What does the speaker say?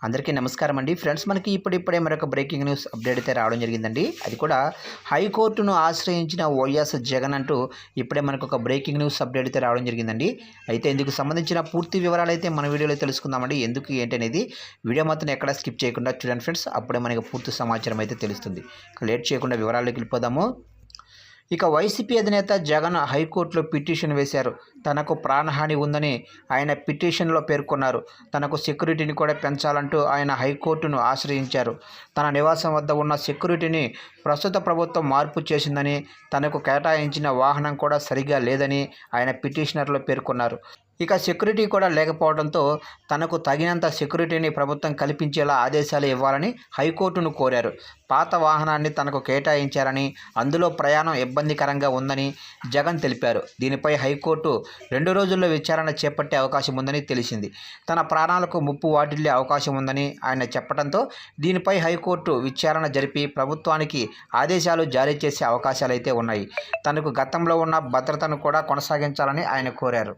అందరికీ నమస్కారం అండి ఫ్రెండ్స్. మనకి ఇప్పుడిప్పుడే మరొక బ్రేకింగ్ న్యూస్ అప్డేట్ అయితే రావడం జరిగిందండి. అది కూడా హైకోర్టును ఆశ్రయించిన వైఎస్ జగన్ అంటూ ఇప్పుడే మనకు ఒక బ్రేకింగ్ న్యూస్ అప్డేట్ అయితే రావడం జరిగిందండి. అయితే ఇందుకు సంబంధించిన పూర్తి వివరాలు అయితే మన వీడియోలో తెలుసుకుందామండి. ఎందుకు ఏంటి అనేది వీడియో మాత్రం ఎక్కడ స్కిప్ చేయకుండా చూడండి ఫ్రెండ్స్. అప్పుడే మనకి పూర్తి సమాచారం అయితే తెలుస్తుంది. లేట్ చేయకుండా వివరాల్లోకి వెళ్ళిపోదాము. ఇక వైసీపీ అధినేత జగన్ హైకోర్టులో పిటిషన్ వేశారు. తనకు ప్రాణహాని ఉందని ఆయన పిటిషన్లో పేర్కొన్నారు. తనకు సెక్యూరిటీని కూడా పెంచాలంటూ ఆయన హైకోర్టును ఆశ్రయించారు. తన నివాసం వద్ద ఉన్న సెక్యూరిటీని ప్రస్తుత ప్రభుత్వం మార్పు చేసిందని, తనకు కేటాయించిన వాహనం కూడా సరిగా లేదని ఆయన పిటిషనర్లో పేర్కొన్నారు. ఇక సెక్యూరిటీ కూడా లేకపోవడంతో తనకు తగినంత సెక్యూరిటీని ప్రభుత్వం కల్పించేలా ఆదేశాలు ఇవ్వాలని హైకోర్టును కోరారు. పాత వాహనాన్ని తనకు కేటాయించారని, అందులో ప్రయాణం ఇబ్బందికరంగా ఉందని జగన్ తెలిపారు. దీనిపై హైకోర్టు 2 రోజుల్లో విచారణ చేపట్టే అవకాశం ఉందని తెలిసింది. తన ప్రాణాలకు ముప్పు వాటిల్లే అవకాశం ఉందని ఆయన చెప్పడంతో దీనిపై హైకోర్టు విచారణ జరిపి ప్రభుత్వానికి ఆదేశాలు జారీ చేసే అవకాశాలైతే ఉన్నాయి. తనకు గతంలో ఉన్న భద్రతను కూడా కొనసాగించాలని ఆయన కోరారు.